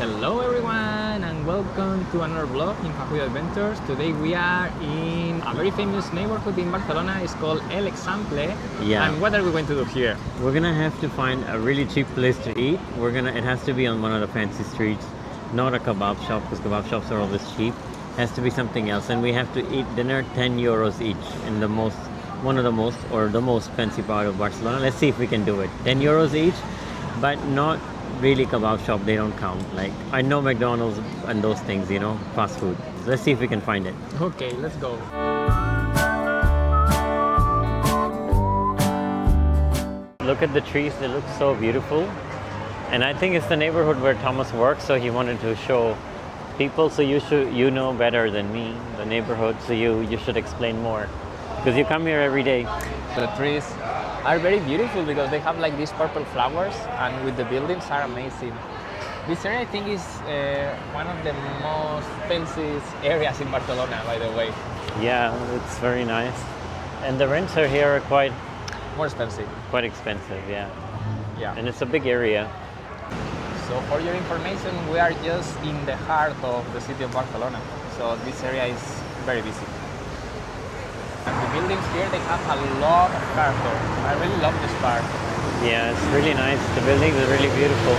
Hello everyone and welcome to another vlog in Fahoody Adventures. Today we are in a very famous neighborhood in Barcelona. It's called Eixample. Yeah. And what are we going to do here? We're gonna have to find a really cheap place to eat. It has to be on one of the fancy streets, not a kebab shop, because kebab shops are always cheap. It has to be something else, and we have to eat dinner 10 euros each in the most fancy part of Barcelona. Let's see if we can do it. 10 euros each, but not really kebab shop, they don't count. Like, I know McDonald's and those things, fast food. Let's see if we can find it. Okay, let's go. Look at the trees, they look so beautiful. And I think it's the neighborhood where Thomas works, so he wanted to show people. So you know better than me the neighborhood, so you should explain more, because you come here every day. The trees are very beautiful because they have like these purple flowers, and with the buildings are amazing. This area I think is one of the most fancy areas in Barcelona, by the way. Yeah, it's very nice. And the rents are here are quite expensive. Quite expensive, yeah. Yeah. And it's a big area. So for your information, we are just in the heart of the city of Barcelona. So this area is very busy. And the buildings here, they have a lot of character. I really love this part. Yeah, it's really nice. The buildings are really beautiful.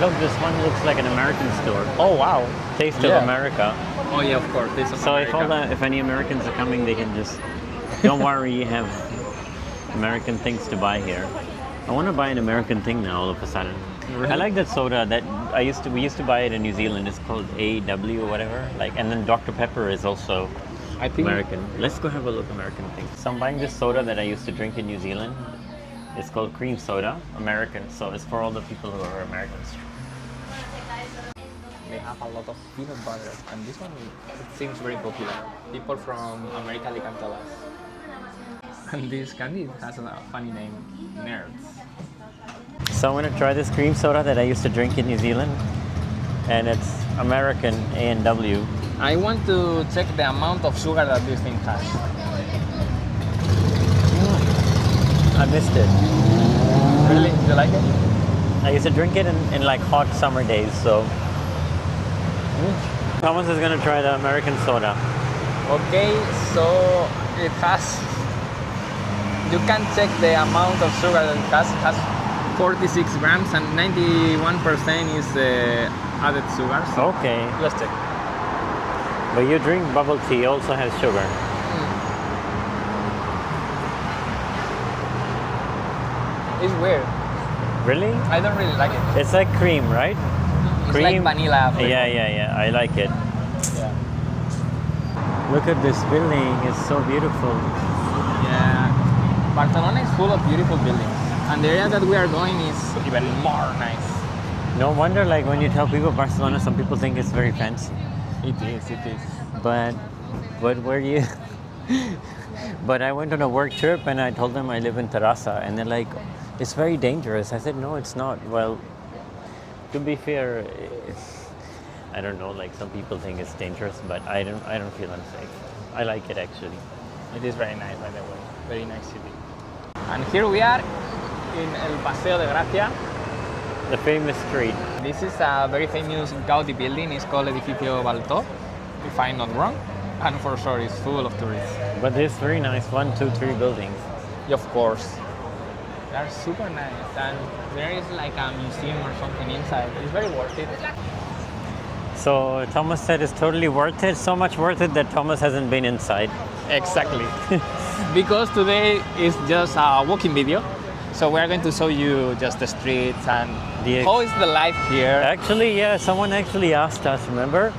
Look, this one looks like an American store. Oh wow! Taste of America. Oh yeah, of course. Taste of so America. if any Americans are coming, they can just, don't worry, you have American things to buy here. I want to buy an American thing now all of a sudden. Really? I like that soda that we used to buy it in New Zealand. It's called AW or whatever. And then Dr. Pepper is also American. Let's go have a look American things. So I'm buying this soda that I used to drink in New Zealand. It's called cream soda, American. So it's for all the people who are Americans. They have a lot of peanut butter, and this one it seems very popular. People from America, they can tell us. And this candy has a funny name, Nerds. So I'm gonna try this cream soda that I used to drink in New Zealand, and it's American A&W. I want to check the amount of sugar that this thing has. I missed it. Really? Do you like it? I used to drink it in like hot summer days, so. Thomas is gonna try the American soda. Okay, so it has, you can check the amount of sugar that it has. It has 46 grams and 91% is added sugar. So okay. Let's check. But you drink bubble tea, also has sugar. It's weird. Really? I don't really like it. It's like cream, right? It's Cream. like vanilla flavor. Yeah. I like it. Yeah. Look at this building, it's so beautiful. Yeah. Barcelona is full of beautiful buildings. And the area that we are going is even more nice. No wonder, like, when you tell people Barcelona, some people think it's very fancy. It is. But where do you... But I went on a work trip and I told them I live in Terrassa, and they're like, it's very dangerous. I said, no, it's not. Well, to be fair, I don't know, like, some people think it's dangerous, but I don't feel unsafe. I like it, actually. It is very nice, by the way. Very nice city. And here we are in el Passeig de Gràcia. The famous street. This is a very famous Gaudi building. It's called Edificio Baltó, if I'm not wrong. And for sure, it's full of tourists. But it's very nice, 1, 2, 3 buildings. Of course. They're super nice. And there is like a museum or something inside. It's very worth it. So Thomas said it's totally worth it, so much worth it that Thomas hasn't been inside. Exactly. Because today is just a walking video. So we're going to show you just the streets and how is the life here. Actually, yeah, someone actually asked us, remember?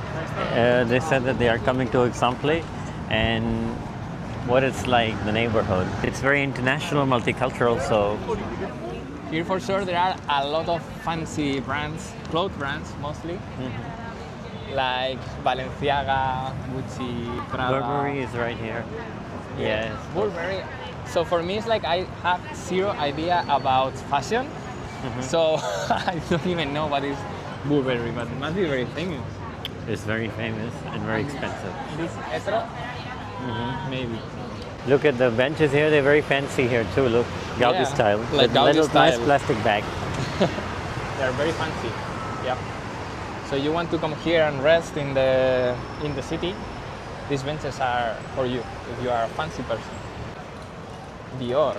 They said that they are coming to Eixample and what it's like, the neighborhood. It's very international, multicultural, so... Here for sure there are a lot of fancy brands, clothes brands mostly. Like Balenciaga, Gucci, Prada. Burberry is right here. Yes. Burberry. So for me, it's like I have zero idea about fashion. So I don't even know what is Burberry, but it must be very famous. It's very famous and very expensive. This Etro? Maybe. Look at the benches here, they're very fancy here too, look. Gaudi style. Like with Gaudi little style. nice plastic bag. They're very fancy. Yep. So you want to come here and rest in the city? These benches are for you if you are a fancy person. Dior.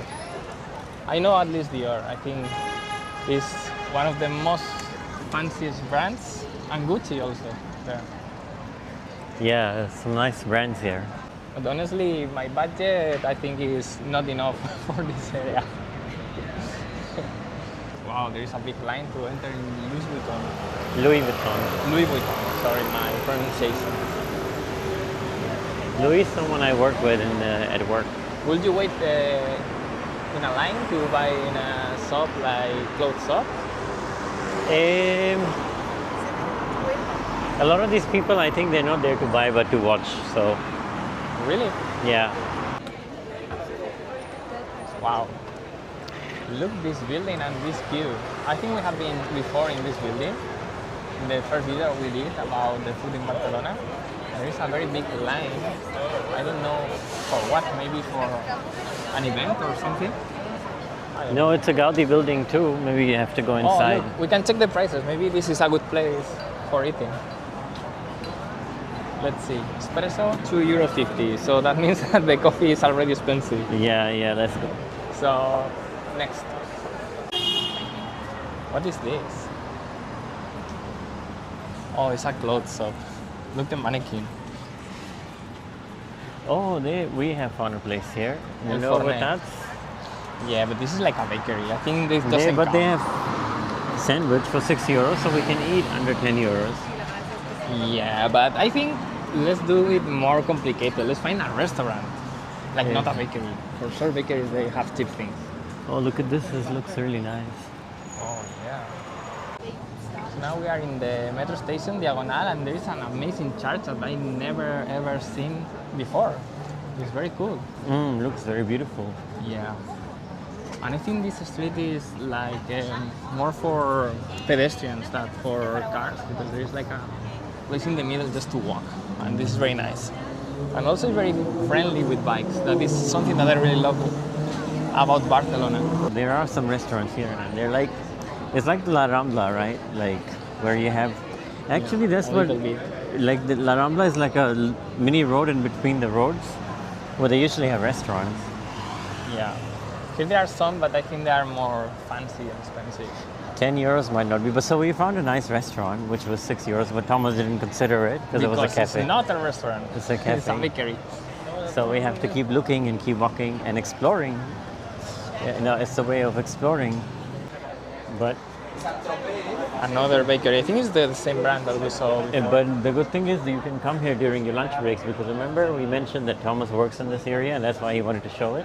I know at least Dior. I think it's one of the most fanciest brands, and Gucci also there. Yeah, some nice brands here. But honestly, my budget I think is not enough for this area. Wow, there is a big line to enter in Louis Vuitton. Louis Vuitton. Louis Vuitton. Sorry, my pronunciation. Louis is someone I work with at work. Would you wait in a line to buy in a shop like clothes shop? A lot of these people, I think they're not there to buy but to watch. So Really? yeah. Wow. Look this building and this queue. I think we have been before in this building. In the first video we did about the food in Barcelona. There is a very big line. I don't know for what, maybe for an event or something. No, it's a Gaudi building too. Maybe you have to go inside. Oh, look, we can check the prices. Maybe this is a good place for eating. Let's see. Espresso, €2.50. So that means that the coffee is already expensive. Yeah, let's go. So, next. What is this? Oh, it's a clothes shop. Look the mannequin. Oh, we have found a place here. You El know what Fornet. that's? Yeah, but this is like a bakery. I think this doesn't But they count. have sandwich for €6, so we can eat under €10. Yeah, but I think let's do it more complicated. Let's find a restaurant, like not a bakery. For sure, bakeries they have cheap things. Oh, look at this. This looks really nice. Oh yeah. So now we are in the metro station Diagonal, and there is an amazing church that I never ever seen before. It's very cool. Looks very beautiful. Yeah. And I think this street is like more for pedestrians than for cars, because there is like a place in the middle just to walk, and this is very nice. And also very friendly with bikes. That is something that I really love about Barcelona. There are some restaurants here, and they're like, it's like the La Rambla, right? Like where you have, actually that's a what, little bit. like the La Rambla is like a mini road in between the roads, where they usually have restaurants. Yeah. Here there are some, but I think they are more fancy and expensive. €10 might not be, but so we found a nice restaurant, which was €6, but Thomas didn't consider it because it was a cafe. It's not a restaurant. It's a It's cafe. a bakery. So we have to keep looking and keep walking and exploring. Yeah, no, it's a way of exploring. But Another bakery. I think it's the same brand that we saw before. but the good thing is that you can come here during your lunch breaks, because remember we mentioned that Thomas works in this area and that's why he wanted to show it,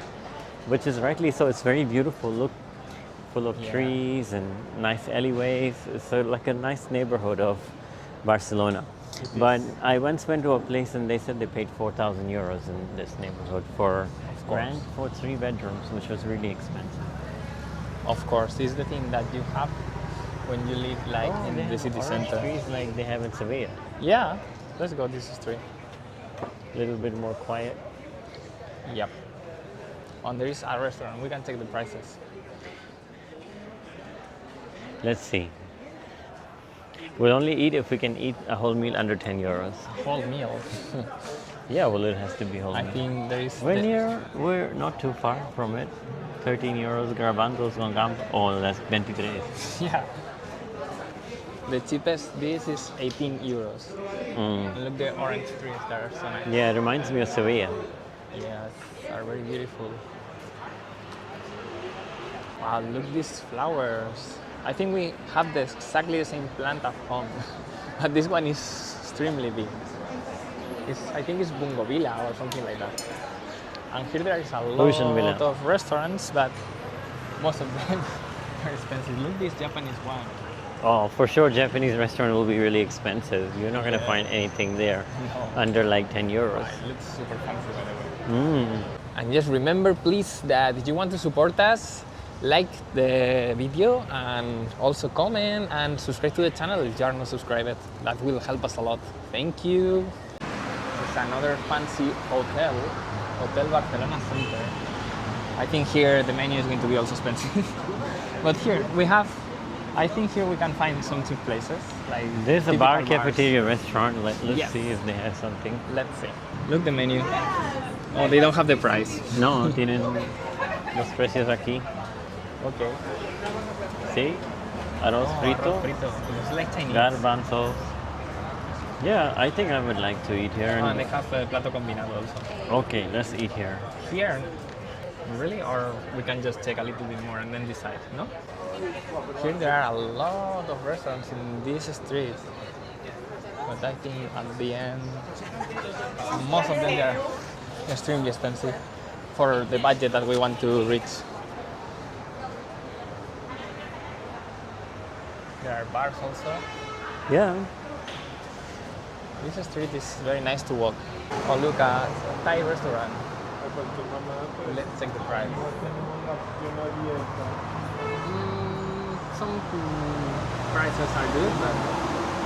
which is rightly so. It's very beautiful. Look, full of trees and nice alleyways. It's like a nice neighborhood of Barcelona. But I once went to a place and they said they paid €4,000 in this neighborhood for rent for 3 bedrooms, which was really expensive. Of course, this is the thing that you have when you live like in they the have city orange center. trees like they have in Sevilla. Yeah, let's go this street. A little bit more quiet. Yep. And there is a restaurant. We can check the prices. Let's see. We'll only eat if we can eat a whole meal under €10. Whole meal. Yeah, well, it has to be whole I meal. think there is. We're not too far from it. €13, garbanzos con gamba. Oh, that's 23. Yeah. The cheapest this is €18. And look, the orange trees there are so nice. Yeah, it reminds me of Sevilla. Yes, are very beautiful. Wow, look these flowers. I think we have exactly the same plant at home, but this one is extremely big. I think it's Bungavilla or something like that. And here there is a lot of restaurants, but most of them are expensive. Look this Japanese one. Oh, for sure, Japanese restaurant will be really expensive. You're not going to find anything there under like €10. It looks super fancy, by the way. And just remember, please, that if you want to support us, like the video and also comment and subscribe to the channel if you are not subscribed. That will help us a lot. Thank you. It's another fancy hotel, Hotel Barcelona Center. I think here the menu is going to be also expensive. But here we have I think here we can find some cheap places. Like There's a typical bar bars. cafeteria restaurant. Let's Yes. see if they have something. Let's see. Look the menu. Oh, they don't have the price. No, tienen los precios aquí. Okay. See? Arroz frito, Arroz frito. It's like Chinese. garbanzos. Yeah, I think I would like to eat here. And they have plato combinado also. Okay, let's eat here. Here, really? Or we can just take a little bit more and then decide, no? Here there are a lot of restaurants in this street. But I think at the end, most of them they are extremely expensive for the budget that we want to reach. There are bars also. Yeah. This street is very nice to walk. Oh, look, a Thai restaurant. Let's check the price. Some prices are good, but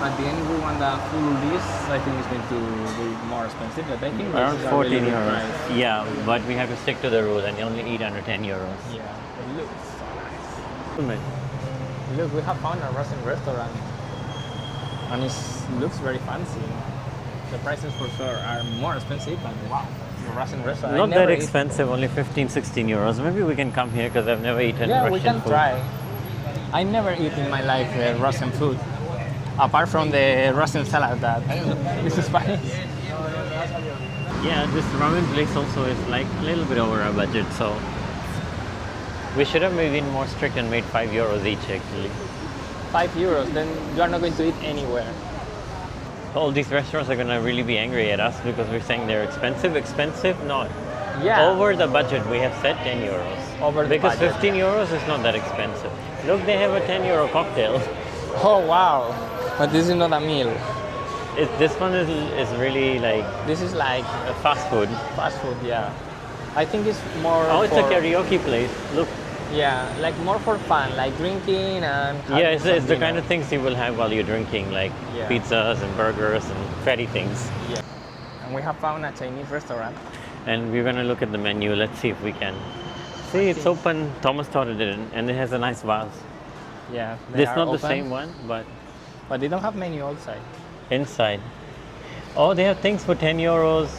at the end we want a full list. I think it's going to be more expensive, but I think Around this is a 14 really good euros. price. Yeah, but we have to stick to the rule and only eat under 10 euros. Yeah, it looks so nice. Look, we have found a Russian restaurant, and it looks very fancy. The prices for sure are more expensive, but wow, the Russian restaurant. Not that expensive, only 15, 16 euros. Maybe we can come here because I've never eaten Yeah, Russian we can food. try. I never eat in my life Russian food, apart from the Russian salad that is Spanish. Yeah, this ramen place also is like a little bit over our budget, so we should have maybe been more strict and made 5 euros each actually. 5 euros, then you are not going to eat anywhere. All these restaurants are gonna really be angry at us because we're saying they're expensive. Expensive? Not. Yeah. Over the budget, we have said 10 euros. Over the because budget. 15 euros is not that expensive. Look, they have a 10 euro cocktail. Oh wow, but this is not a meal. This one is really like This is like fast food. fast food, yeah. I think it's more. Oh, it's a for- karaoke place. Look. Yeah, like more for fun, like drinking and. Yeah, it's the dinner. kind of things you will have while you're drinking, like Yeah. pizzas and burgers and fatty things. Yeah. And we have found a Chinese restaurant. And we're gonna look at the menu. Let's see if we can. See, it's open. Thomas thought it didn't, and it has a nice vase. Yeah. they It's are not the open, same one, but But they don't have menu outside. inside. Oh, they have things for 10 euros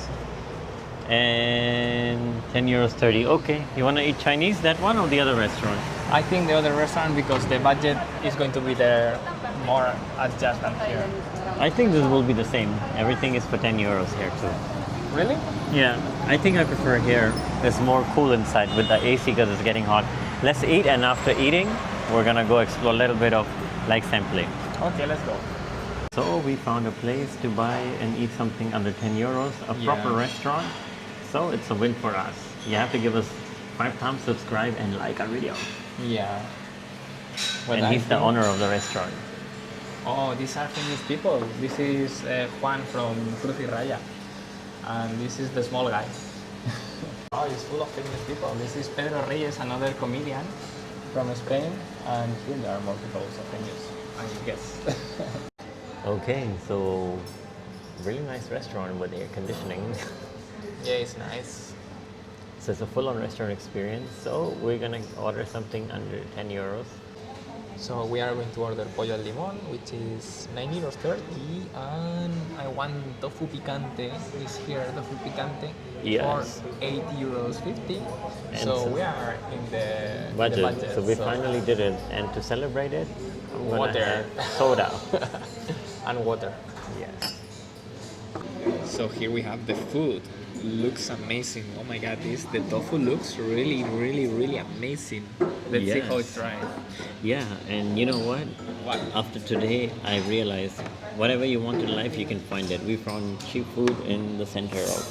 and 10 euros 30. Okay, you wanna eat Chinese, that one or the other restaurant? I think the other restaurant because the budget is going to be there more adjusted than here. I think this will be the same. Everything is for 10 euros here too. Really? Yeah, I think I prefer here. It's more cool inside with the AC because it's getting hot. Let's eat, and after eating, we're gonna go explore a little bit of like Eixample. Okay, let's go. So we found a place to buy and eat something under 10 euros, a proper Yeah. restaurant. So it's a win for us. You have to give us 5 thumbs, subscribe, and like our video. Yeah. But And I he's the think- owner of the restaurant. Oh, these are famous people. This is Juan from Cruz y Raya. And this is the small guy. Oh, it's full of famous people. This is Pedro Reyes, another comedian from Spain. And here there are more people also famous, I guess. Okay, so really nice restaurant with air conditioning. Yeah, it's nice. So it's a full-on restaurant experience. So we're gonna order something under 10 euros. So we are going to order pollo al limón, which is 9 euros 30, and I want tofu picante. Is here tofu picante Yes. for 8 euros 50. And So so- we are in the Budget. the budget. So we finally did it. And to celebrate it, I'm gonna Water. have soda. and water. Yes. So here we have the food. Looks amazing. Oh my god, the tofu looks really, really, really amazing. Let's see how Yes. it's dry. Yeah, and you know what? What? After today, I realized whatever you want in life, you can find it. We found cheap food in the center of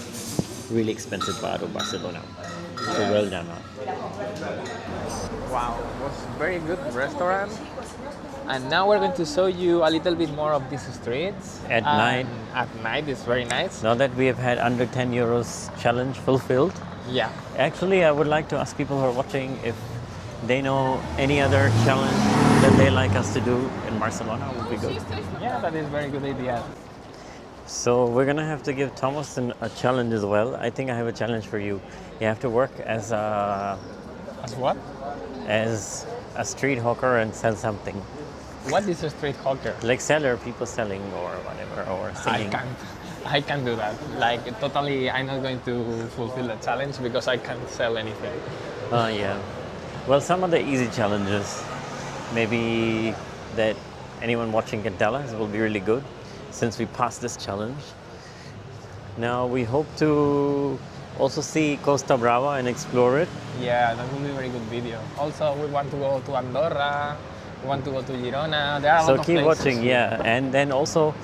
really expensive part of Barcelona. So well done. Wow, it was very good restaurant. And now we're going to show you a little bit more of these streets. At And night. At night, it's very nice. Now that we have had under 10 euros challenge fulfilled, Yeah. actually I would like to ask people who are watching if they know any other challenge that they like us to do in Barcelona would be good. Yeah, that is a very good idea. So we're gonna have to give Thomas a challenge as well. I think I have a challenge for you. You have to work as As what? a street hawker and sell something. What is a street hawker? Like seller, people selling or whatever, or singing. I can't do that. Like totally, I'm not going to fulfill the challenge because I can't sell anything. Yeah. Well, some of the easy challenges, maybe that anyone watching can tell us will be really good since we passed this challenge. Now we hope to also see Costa Brava and explore it. Yeah, that will be a very good video. Also, we want to go to Andorra. We want to go to Girona. There are a lot So of keep places. watching, yeah. And then also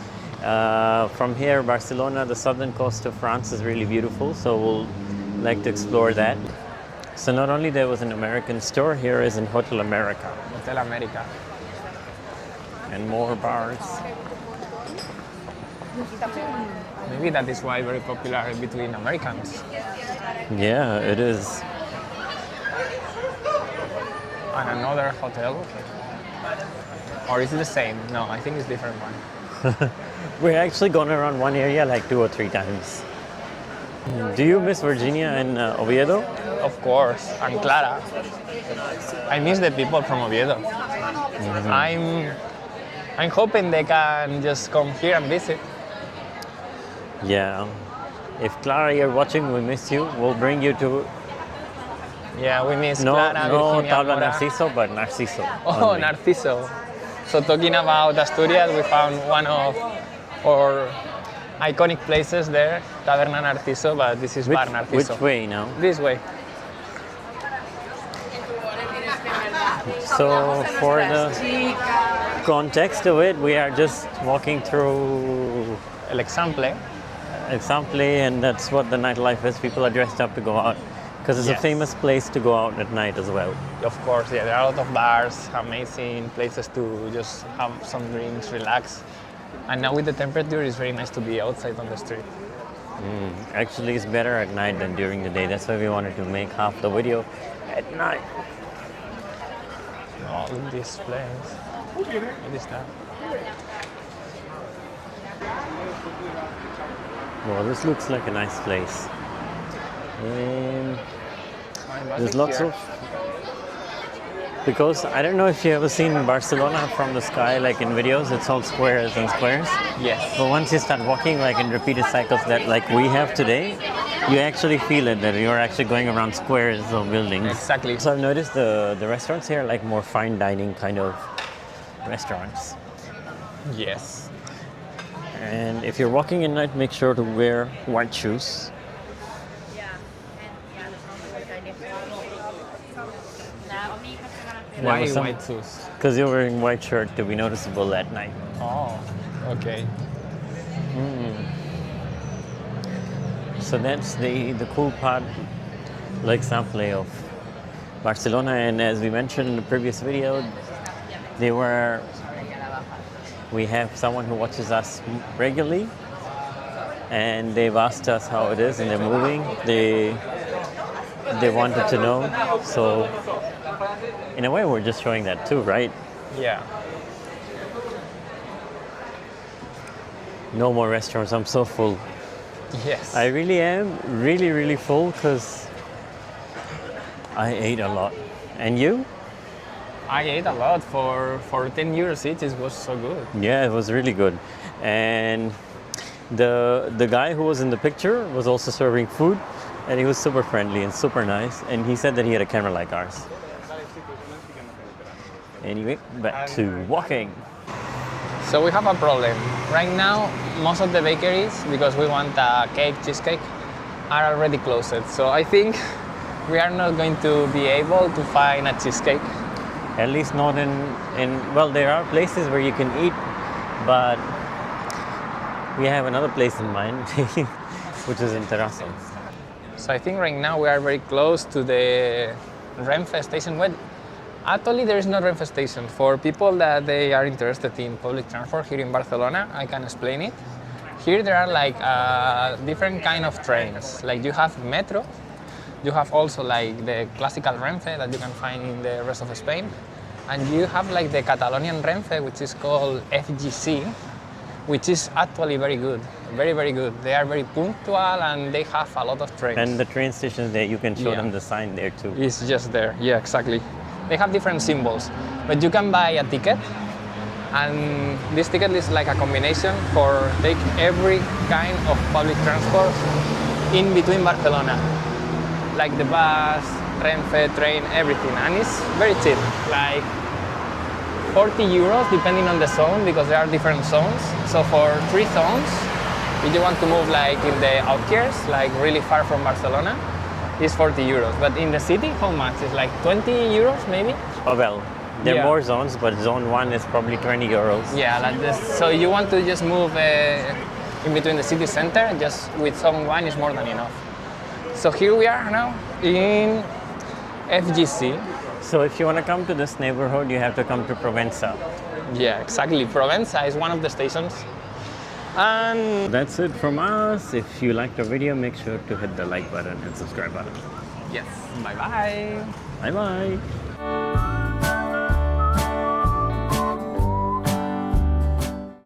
from here, Barcelona, the southern coast of France is really beautiful. So we'll like to explore that. So not only there was an American store, here is in Hotel America. Hotel America. And more bars. Maybe that is why very popular between Americans. Yeah, it is. And another hotel. Or is it the same? No, I think it's different one. We're actually gone around one area like 2 or 3 times. Do you miss Virginia and Oviedo? Of course, and Clara. I miss the people from Oviedo. I'm hoping they can just come here and visit. Yeah. If Clara, you're watching, we miss you. We'll bring you to Yeah, we miss no Clara, Virginia, Tabla Mora. Narciso, but Narciso. Oh, only. Narciso. So talking about Asturias, we found one of our iconic places there, Taberna Narciso, but this is Bar Narciso. Which way now? This way. So for the context of it, we are just walking through El Eixample. Eixample, and that's what the nightlife is. People are dressed up to go out because it's Yes. a famous place to go out at night as well. Of course, yeah, there are a lot of bars, amazing places to just have some drinks, relax. And now with the temperature, it's very nice to be outside on the street. Actually, it's better at night than during the day. That's why we wanted to make half the video at night. Oh, look at this place. What is that? Well, this looks like a nice place. And Oh, there's lots of... Because I don't know if you ever seen Barcelona from the sky, like in videos, it's all squares and squares. Yes. But once you start walking like in repeated cycles that like we have today, you actually feel it, that you're actually going around squares of buildings. Exactly. So I've noticed the restaurants here are like more fine dining kind of restaurants. Yes. And if you're walking at night, make sure to wear white shoes. Why white shoes? Because you're wearing white shirt to be noticeable at night. Oh, okay. So that's the cool part, like Eixample of Barcelona. And as we mentioned in the previous video, we have someone who watches us regularly, and they've asked us how it is, and they're moving. They wanted to know. So in a way, we're just showing that too, right? Yeah. No more restaurants. I'm so full. Yes. I really am really full because I ate a lot. And you? I ate a lot for 10 euros each. It was so good. Yeah, it was really good. And the guy who was in the picture was also serving food, and he was super friendly and super nice. And he said that he had a camera like ours. Anyway, back to walking. So we have a problem. Right now, most of the bakeries, because we want a cake, cheesecake, are already closed. So I think we are not going to be able to find a cheesecake. At least not in well, there are places where you can eat, but we have another place in mind, which is in Terraza. So I think right now we are very close to the Renfe station. Well, actually, there is no Renfe station. For people that they are interested in public transport here in Barcelona, I can explain it. Here there are like different kind of trains. Like you have metro, you have also like the classical Renfe that you can find in the rest of Spain, and you have like the Catalonian Renfe, which is called FGC, which is actually very good, very good. They are very punctual and they have a lot of trains. And the train stations there, you can show them the sign there too. It's just there, yeah, exactly. They have different symbols, but you can buy a ticket And this ticket is like a combination for take every kind of public transport in between Barcelona, like the bus, Renfe, train, everything, and it's very cheap, like 40 euros depending on the zone, because there are different zones. So for 3 zones, if you want to move like in the outskirts, like really far from Barcelona, it's 40 euros. But in the city, how much? It's like 20 euros maybe? Oh well, there are Yeah. more zones, but zone 1 is probably 20 euros. Yeah, like this. So you want to just move in between the city center, just with zone 1 is more than enough. So here we are now in FGC. So if you want to come to this neighborhood, you have to come to Provenza. Yeah, exactly. Provenza is one of the stations. And That's it from us. If you liked the video, make sure to hit the like button and subscribe button. yes, bye bye. Bye bye.